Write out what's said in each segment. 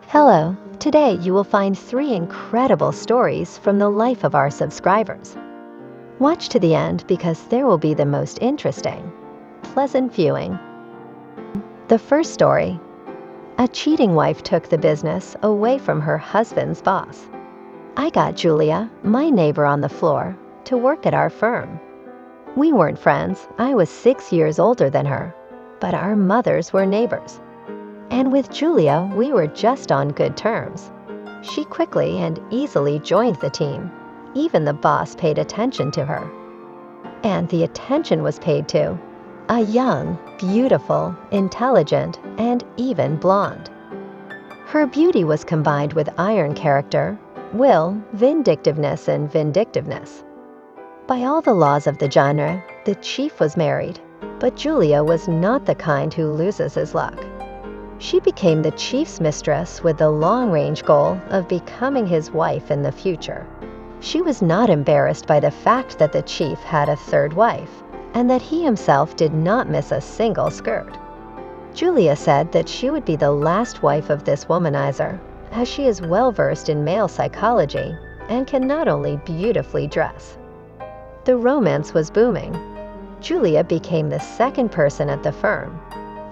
Hello, today you will find three incredible stories from the life of our subscribers. Watch to the end because there will be the most interesting. Pleasant viewing. The first story. A cheating wife took the business away from her husband's boss. I got Julia, my neighbor on the floor, to work at our firm. We weren't friends. I was 6 years older than her, but our mothers were neighbors. And with Julia, we were just on good terms. She quickly and easily joined the team. Even the boss paid attention to her. And the attention was paid to a young, beautiful, intelligent, and even blonde. Her beauty was combined with iron character, will, vindictiveness, and vindictiveness. By all the laws of the genre, the chief was married, but Julia was not the kind who loses his luck. She became the chief's mistress with the long-range goal of becoming his wife in the future. She was not embarrassed by the fact that the chief had a third wife, and that he himself did not miss a single skirt. Julia said that she would be the last wife of this womanizer, as she is well-versed in male psychology and can not only beautifully dress. The romance was booming. Julia became the second person at the firm.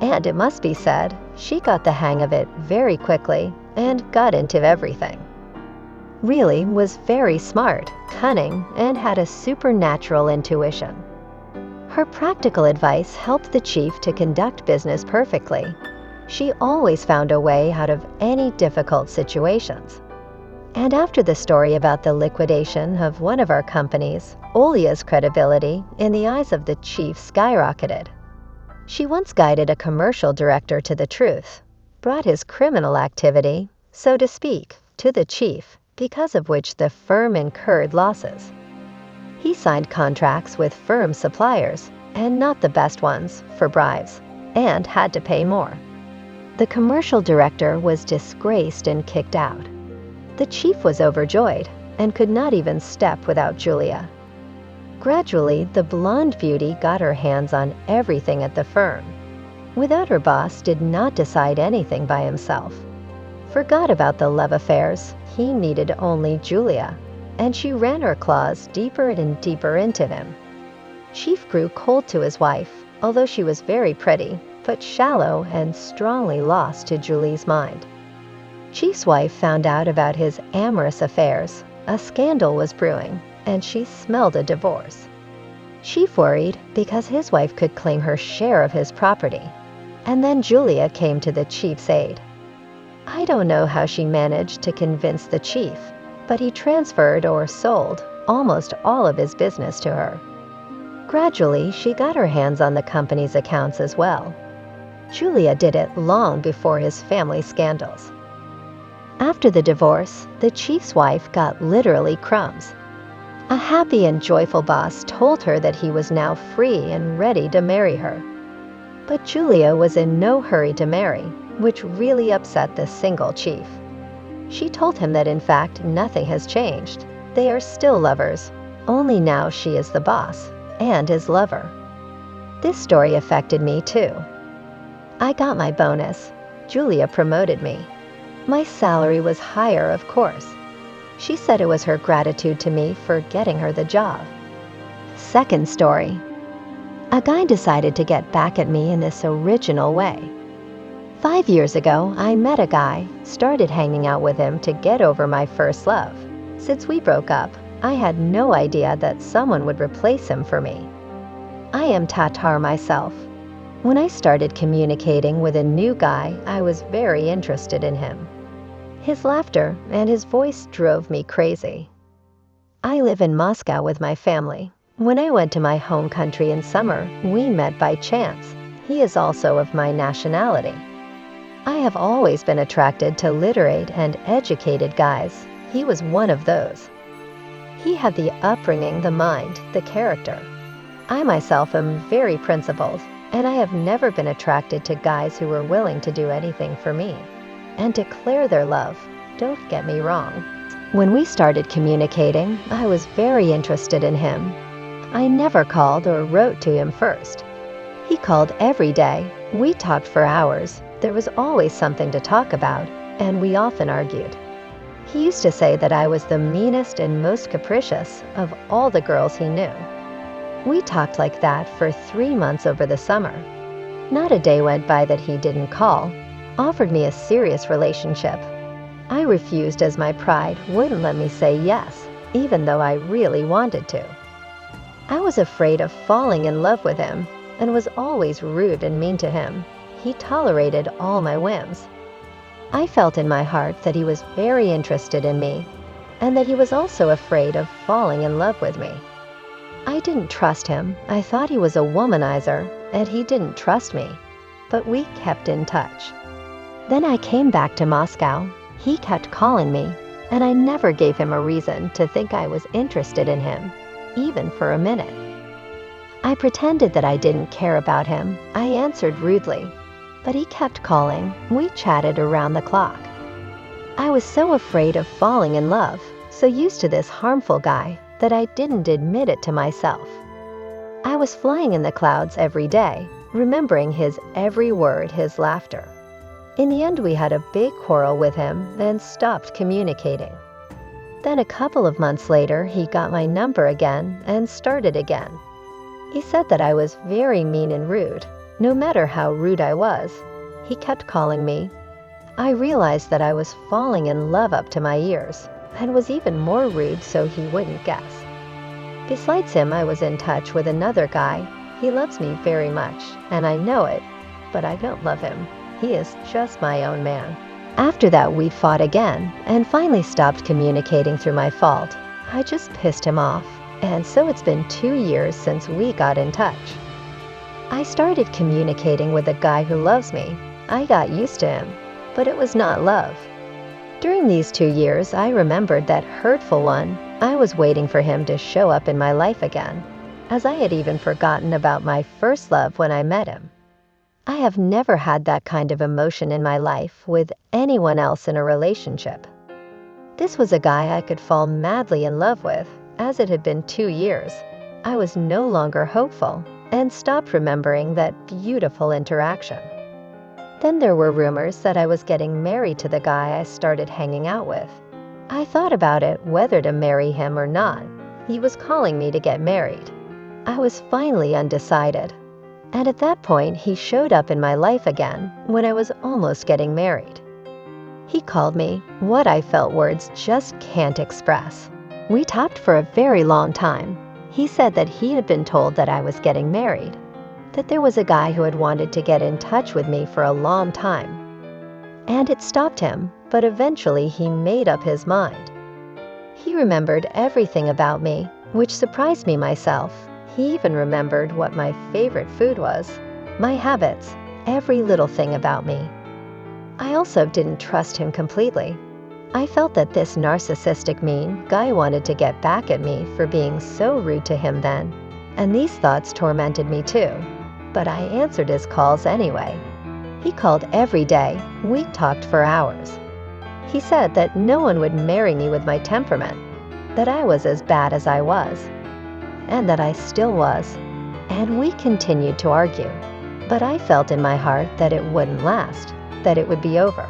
And it must be said, she got the hang of it very quickly and got into everything. Really was very smart, cunning, and had a supernatural intuition. Her practical advice helped the chief to conduct business perfectly. She always found a way out of any difficult situations. And after the story about the liquidation of one of our companies, Olia's credibility in the eyes of the chief skyrocketed. She once guided a commercial director to the truth, brought his criminal activity, so to speak, to the chief, because of which the firm incurred losses. He signed contracts with firm suppliers, and not the best ones, for bribes, and had to pay more. The commercial director was disgraced and kicked out. The chief was overjoyed and could not even step without Julia. Gradually, the blonde beauty got her hands on everything at the firm. Without her boss did not decide anything by himself. Forgot about the love affairs, he needed only Julia, and she ran her claws deeper and deeper into him. Chief grew cold to his wife, although she was very pretty, but shallow and strongly lost to Julie's mind. Chief's wife found out about his amorous affairs. A scandal was brewing, and she smelled a divorce. Chief worried because his wife could claim her share of his property. And then Julia came to the chief's aid. I don't know how she managed to convince the chief, but he transferred or sold almost all of his business to her. Gradually, she got her hands on the company's accounts as well. Julia did it long before his family scandals. After the divorce, the chief's wife got literally crumbs. A happy and joyful boss told her that he was now free and ready to marry her. But Julia was in no hurry to marry, which really upset the single chief. She told him that in fact nothing has changed. They are still lovers, only now she is the boss and his lover. This story affected me too. I got my bonus. Julia promoted me. My salary was higher, of course. She said it was her gratitude to me for getting her the job. Second story. A guy decided to get back at me in this original way. 5 years ago, I met a guy, started hanging out with him to get over my first love. Since we broke up, I had no idea that someone would replace him for me. I am Tatar myself. When I started communicating with a new guy, I was very interested in him. His laughter and his voice drove me crazy. I live in Moscow with my family. When I went to my home country in summer, we met by chance. He is also of my nationality. I have always been attracted to literate and educated guys. He was one of those. He had the upbringing, the mind, the character. I myself am very principled, and I have never been attracted to guys who were willing to do anything for me and declare their love. Don't get me wrong. When we started communicating, I was very interested in him. I never called or wrote to him first. He called every day. We talked for hours. There was always something to talk about, and we often argued. He used to say that I was the meanest and most capricious of all the girls he knew. We talked like that for 3 months over the summer. Not a day went by that he didn't call, offered me a serious relationship. I refused as my pride wouldn't let me say yes, even though I really wanted to. I was afraid of falling in love with him and was always rude and mean to him. He tolerated all my whims. I felt in my heart that he was very interested in me and that he was also afraid of falling in love with me. I didn't trust him. I thought he was a womanizer and he didn't trust me, but we kept in touch. Then I came back to Moscow. He kept calling me, and I never gave him a reason to think I was interested in him, even for a minute. I pretended that I didn't care about him. I answered rudely, but he kept calling. We chatted around the clock. I was so afraid of falling in love, so used to this harmful guy, that I didn't admit it to myself. I was flying in the clouds every day, remembering his every word, his laughter. In the end, we had a big quarrel with him and stopped communicating. Then a couple of months later, he got my number again and started again. He said that I was very mean and rude. No matter how rude I was, he kept calling me. I realized that I was falling in love up to my ears and was even more rude so he wouldn't guess. Besides him, I was in touch with another guy. He loves me very much, and I know it, but I don't love him. He is just my own man. After that, we fought again and finally stopped communicating through my fault. I just pissed him off, and so it's been 2 years since we got in touch. I started communicating with a guy who loves me. I got used to him, but it was not love. During these 2 years, I remembered that hurtful one. I was waiting for him to show up in my life again, as I had even forgotten about my first love when I met him. I have never had that kind of emotion in my life with anyone else in a relationship. This was a guy I could fall madly in love with, as it had been 2 years. I was no longer hopeful and stopped remembering that beautiful interaction. Then there were rumors that I was getting married to the guy I started hanging out with. I thought about it, whether to marry him or not. He was calling me to get married. I was finally undecided. And at that point, he showed up in my life again when I was almost getting married. He called me. What I felt words just can't express. We talked for a very long time. He said that he had been told that I was getting married, that there was a guy who had wanted to get in touch with me for a long time. And it stopped him, but eventually he made up his mind. He remembered everything about me, which surprised me myself. He even remembered what my favorite food was, my habits, every little thing about me. I also didn't trust him completely. I felt that this narcissistic mean guy wanted to get back at me for being so rude to him then, and these thoughts tormented me too. But I answered his calls anyway. He called every day. We talked for hours. He said that no one would marry me with my temperament, that I was as bad as I was, and that I still was, and we continued to argue. But I felt in my heart that it wouldn't last, that it would be over.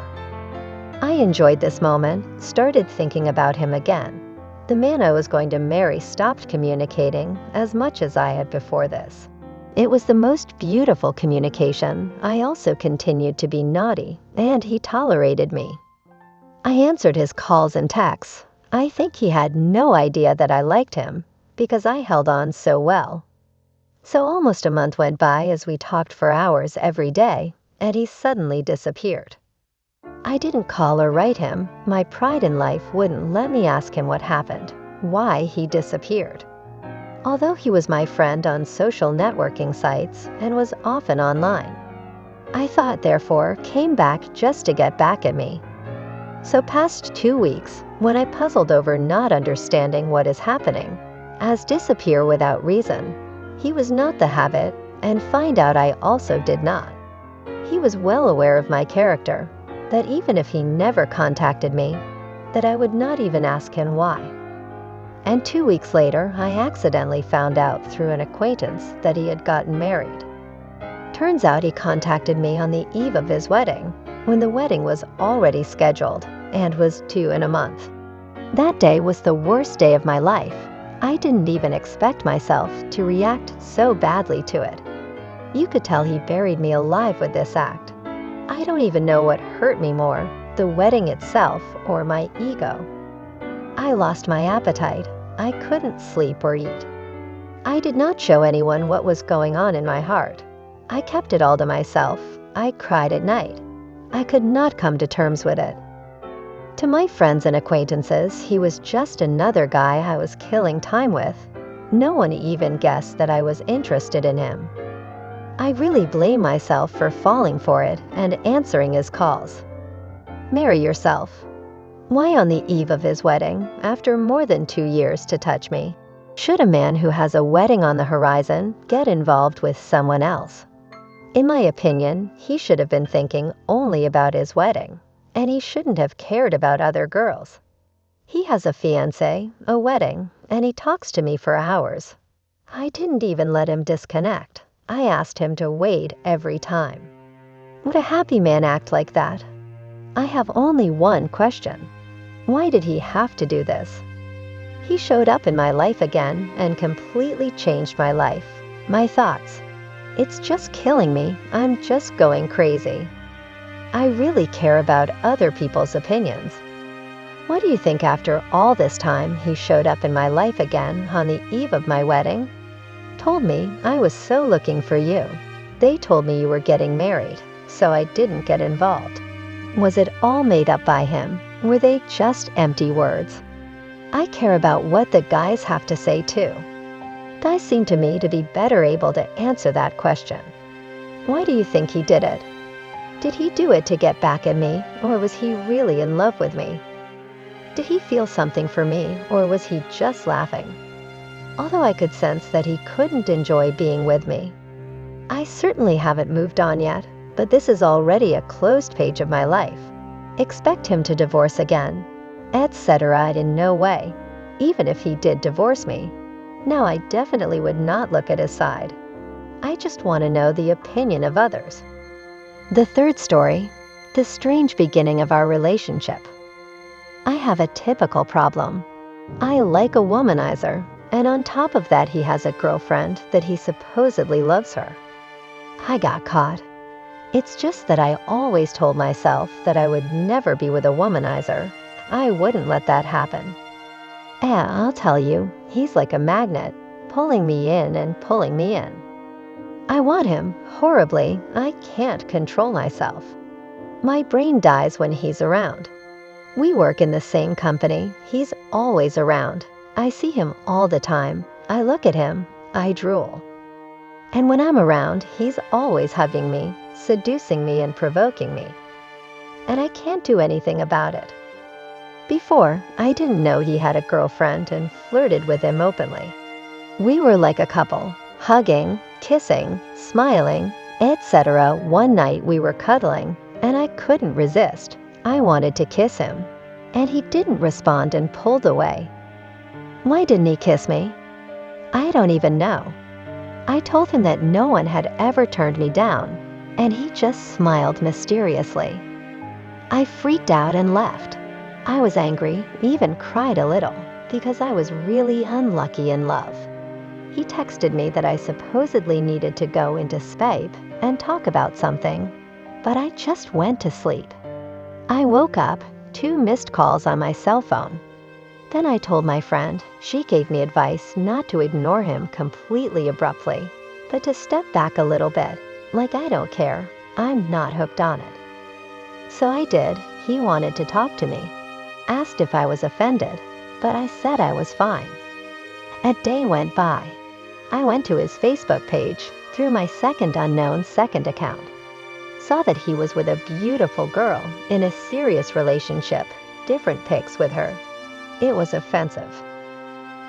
I enjoyed this moment, started thinking about him again. The man I was going to marry stopped communicating as much as I had before this. It was the most beautiful communication. I also continued to be naughty, and he tolerated me. I answered his calls and texts. I think he had no idea that I liked him, because I held on so well. So almost a month went by as we talked for hours every day, and he suddenly disappeared. I didn't call or write him. My pride in life wouldn't let me ask him what happened, why he disappeared. Although he was my friend on social networking sites and was often online, I thought, therefore, came back just to get back at me. So past 2 weeks, when I puzzled over not understanding what is happening, as disappear without reason. He was not the habit, and find out I also did not. He was well aware of my character, that even if he never contacted me, that I would not even ask him why. And 2 weeks later, I accidentally found out through an acquaintance that he had gotten married. Turns out he contacted me on the eve of his wedding. when the wedding was already scheduled and was due in a month. That day was the worst day of my life. I didn't even expect myself to react so badly to it. You could tell he buried me alive with this act. I don't even know what hurt me more, the wedding itself or my ego. I lost my appetite. I couldn't sleep or eat. I did not show anyone what was going on in my heart. I kept it all to myself. I cried at night. I could not come to terms with it. To my friends and acquaintances, he was just another guy I was killing time with. No one even guessed that I was interested in him. I really blame myself for falling for it and answering his calls. Marry yourself. Why on the eve of his wedding, after more than 2 years to touch me, should a man who has a wedding on the horizon get involved with someone else? In my opinion, he should have been thinking only about his wedding, and he shouldn't have cared about other girls. He has a fiancé, a wedding, and he talks to me for hours. I didn't even let him disconnect. I asked him to wait every time. Would a happy man act like that? I have only one question. Why did he have to do this? He showed up in my life again and completely changed my life, my thoughts. It's just killing me. I'm just going crazy. I really care about other people's opinions. What do you think after all this time he showed up in my life again on the eve of my wedding? Told me I was so looking for you. They told me you were getting married, so I didn't get involved. Was it all made up by him? Were they just empty words? I care about what the guys have to say too. Guys seem to me to be better able to answer that question. Why do you think he did it? Did he do it to get back at me, or was he really in love with me? Did he feel something for me, or was he just laughing? Although I could sense that he couldn't enjoy being with me. I certainly haven't moved on yet, but this is already a closed page of my life. Expect him to divorce again, etc. in no way, even if he did divorce me. No, I definitely would not look at his side. I just want to know the opinion of others. The third story, the strange beginning of our relationship. I have a typical problem. I like a womanizer, and on top of that he has a girlfriend that he supposedly loves her. I got caught. It's just that I always told myself that I would never be with a womanizer. I wouldn't let that happen. I'll tell you, he's like a magnet, pulling me in and pulling me in. I want him, horribly. I can't control myself. My brain dies when he's around. We work in the same company. He's always around. I see him all the time. I look at him. I drool. And when I'm around, he's always hugging me, seducing me and provoking me. And I can't do anything about it. Before, I didn't know he had a girlfriend and flirted with him openly. We were like a couple, hugging, kissing, smiling, etc. One night we were cuddling, and I couldn't resist. I wanted to kiss him, and he didn't respond and pulled away. Why didn't he kiss me? I don't even know. I told him that no one had ever turned me down, and he just smiled mysteriously. I freaked out and left. I was angry, even cried a little, because I was really unlucky in love. He texted me that I supposedly needed to go into Skype and talk about something, but I just went to sleep. I woke up, 2 missed calls on my cell phone. Then I told my friend. She gave me advice not to ignore him completely abruptly, but to step back a little bit, like I don't care, I'm not hooked on it. So I did. He wanted to talk to me. Asked if I was offended, but I said I was fine. A day went by. I went to his Facebook page through my second account. Saw that he was with a beautiful girl in a serious relationship, different pics with her. It was offensive.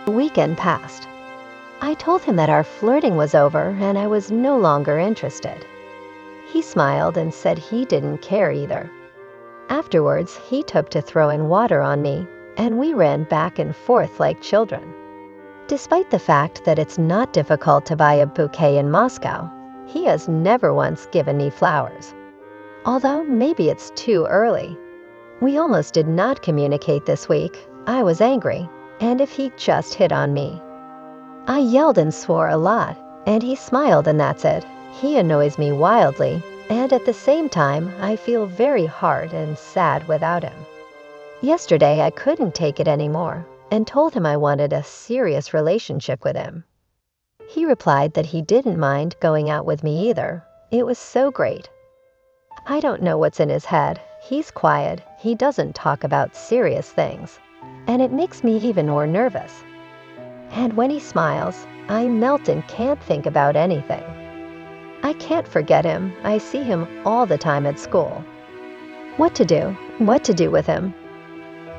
The weekend passed. I told him that our flirting was over and I was no longer interested. He smiled and said he didn't care either. Afterwards, he took to throwing water on me, and we ran back and forth like children. Despite the fact that it's not difficult to buy a bouquet in Moscow, he has never once given me flowers. Although maybe it's too early. We almost did not communicate this week. I was angry, and if he just hit on me. I yelled and swore a lot, and he smiled and that's it. He annoys me wildly, and at the same time, I feel very hard and sad without him. Yesterday, I couldn't take it anymore and told him I wanted a serious relationship with him. He replied that he didn't mind going out with me either. It was so great. I don't know what's in his head. He's quiet. He doesn't talk about serious things. And it makes me even more nervous. And when he smiles, I melt and can't think about anything. I can't forget him. I see him all the time at school. What to do with him?